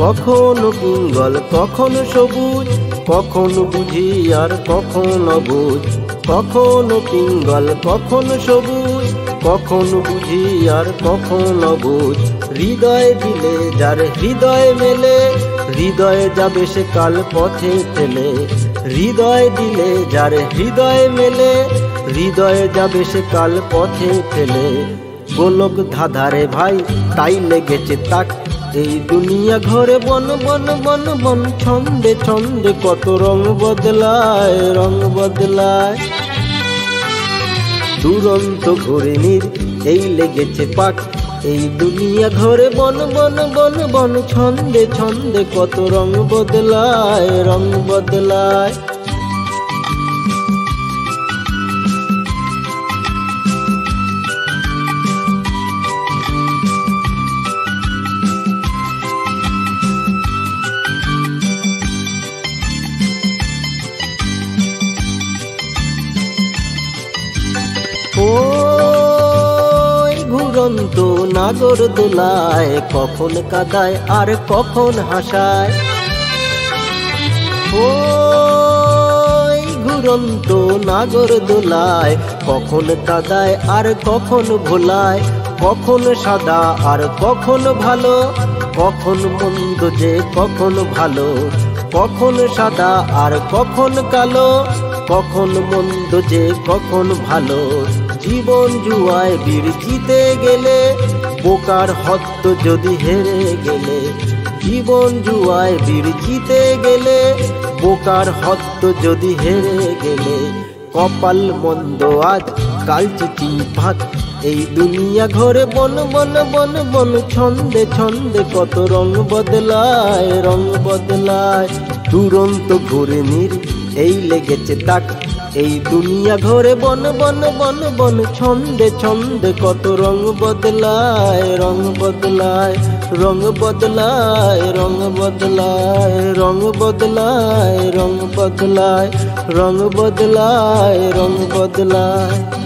কখনো পিঙ্গল কখনো সবুজ, কখনো বুঝি আর কখনো অবুঝ। কখনো পিঙ্গল কখনো সবুজ, কখনো বুঝি আর কখনো অবুঝ। হৃদয় দিলে যার হৃদয় মেলে, হৃদয়ে যাবে সে কাল পথে ফেলে। হৃদয় দিলে যার হৃদয় মেলে, হৃদয়ে যাবে সে কাল পথে ফেলে। গোলক ধাঁধারে ভাই তাই লেগেছে তাক, এই দুনিয়া ঘরে বন বন বন বন। ছন্দে ছন্দে কত রং বদলায়, রং বদলায়। দুরন্ত ঘূর্ণির এই লেগেছে পাক, এই দুনিয়া ঘরে বন বন বন বন। ছন্দে ছন্দে কত রং বদলায়, রং বদলায়। ওই ঘুরন্ত নাগর দোলায়, কখন কাদায় আর কখন হাসায়। ওই ঘুরন্ত নাগর দোলায়, কখন কাদায় আর কখন ভোলায়। কখন সাদা আর কখন ভালো, কখন মন্দ যে কখন ভালো। কখন সাদা আর কখন কালো, কখন মন্দ যে কখন ভালো। জীবন জুয়ায় বীর জিতে গেলে, বোকার হদ্দ যদি হেরে গেলে। জীবন জুয়ায় বীর জিতে গেলে, বোকার হদ্দ যদি হেরে গেলে। কপাল মন্দ আজ কাল চিঠি ভাত, এই দুনিয়া ঘরে বন বন বন বন। ছন্দে ছন্দে কত রং বদলায়, রং বদলায়। দুরন্ত ঘূর্ণির এই লেগেছে তাক, এই দুনিয়া ঘরে বন বন বন বন। ছন্দে ছন্দে কত রং বদলায়, রং বদলায়। রং বদলায়, রং বদলায়, রং বদলায়, রং বদলায়, রং বদলায়, রং বদলায়।